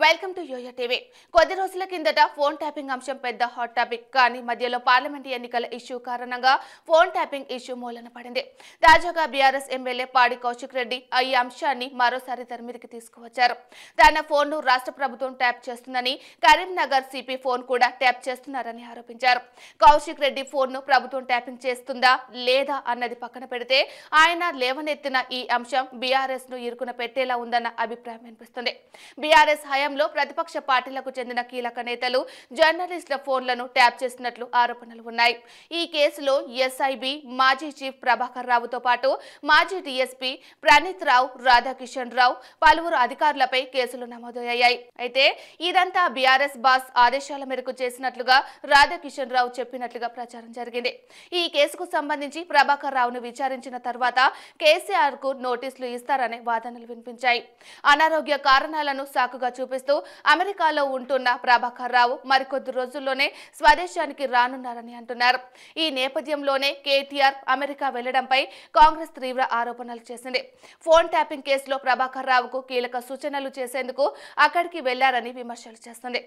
Welcome to yo-yo TV. కొద్ది రోజుల కిందట ఫోన్ ట్యాపింగ్ అంశం పెద్ద హాట్ టాపిక్. కానీ మధ్యలో పార్లమెంట్ ఎన్నికల ఇష్యూ కారణంగా ఫోన్ ట్యాపింగ్ ఇష్యూ మూలన పడింది. తాజాగా బీఆర్ఎస్ ఎమ్మెల్యే పాడి కౌశిక్ రెడ్డి ఈ అంశాన్ని మరోసారి తెరమీదకి తీసుకువచ్చారు. తన ఫోన్ ను రాష్ట్ర ప్రభుత్వం ట్యాప్ చేస్తుందని, కరీంనగర్ సిపి ఫోన్ కూడా ట్యాప్ చేస్తున్నారని ఆరోపించారు. కౌశిక్ రెడ్డి ఫోన్ ను ప్రభుత్వం ట్యాపింగ్ చేస్తుందా లేదా అన్నది పక్కన పెడితే ఆయన లేవనెత్తిన ఈ అంశం బీఆర్ఎస్ ను ఇరుకున పెట్టేలా ఉందన్న అభిప్రాయం వినిపిస్తుంది. బీఆర్ఎస్ హయాంలో ప్రతిపక్ష పార్టీలకు చెందిన కీలక నేతలు, జర్నలిస్టుల ఫోన్లను ట్యాప్ చేసినట్లు ఆరోపణలు ఉన్నాయి. ఈ కేసులో ఎస్ఐబి మాజీ చీఫ్ ప్రభాకర్ రావుతో పాటు మాజీ డీఎస్పీ ప్రణీత్ రావు, రాధాకిషన్ రావు, పలువురు అధికారులపై కేసులు నమోదయ్యాయి. అయితే ఇదంతా బీఆర్ఎస్ బాస్ ఆదేశాల మేరకు చేసినట్లుగా రాధాకిషన్ రావు చెప్పినట్లుగా ప్రచారం జరిగింది. ఈ కేసుకు సంబంధించి ప్రభాకర్ రావును విచారించిన తర్వాత కేసీఆర్ కు నోటీసులు ఇస్తారనే వాదనలు వినిపించాయి. అనారోగ్య కారణాలను సాకుగా చూపిస్తూ అమెరికాలో ఉంటున్న ప్రభాకర్ రావు మరికొద్ది రోజుల్లోనే స్వదేశానికి రానున్నారని అంటున్నారు. ఈ నేపథ్యంలోనే కేటీఆర్ అమెరికా వెళ్లడంపై కాంగ్రెస్ తీవ్ర ఆరోపణలు చేసింది. ఫోన్ ట్యాపింగ్ కేసులో ప్రభాకర్ రావుకు కీలక సూచనలు చేసేందుకు అక్కడికి వెళ్లారని విమర్శలు చేస్తుంది.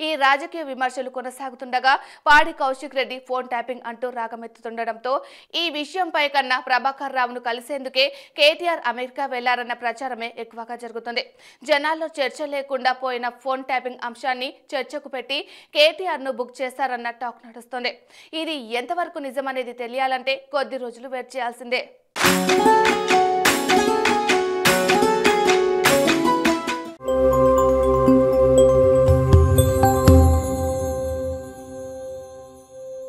ఈ రాజకీయ విమర్శలు కొనసాగుతుండగా పాడి కౌశిక్ రెడ్డి ఫోన్ ట్యాపింగ్ అంటూ రాగమెత్తుతుండటంతో ఈ విషయంపై కన్నా ప్రభాకర్ రావును కలిసేందుకే కేటీఆర్ అమెరికా వెళ్లారన్న ప్రచారమే ఎక్కువగా జరుగుతుంది. జనాల్లో చర్చ లేకుండా పోయిన ఫోన్ ట్యాపింగ్ అంశాన్ని చర్చకు పెట్టి కేటీఆర్ ను బుక్ చేశారన్న టాక్ నడుస్తుంది. ఇది ఎంతవరకు నిజమనేది తెలియాలంటే కొద్ది రోజులు వెయిట్ చేయాల్సిందే.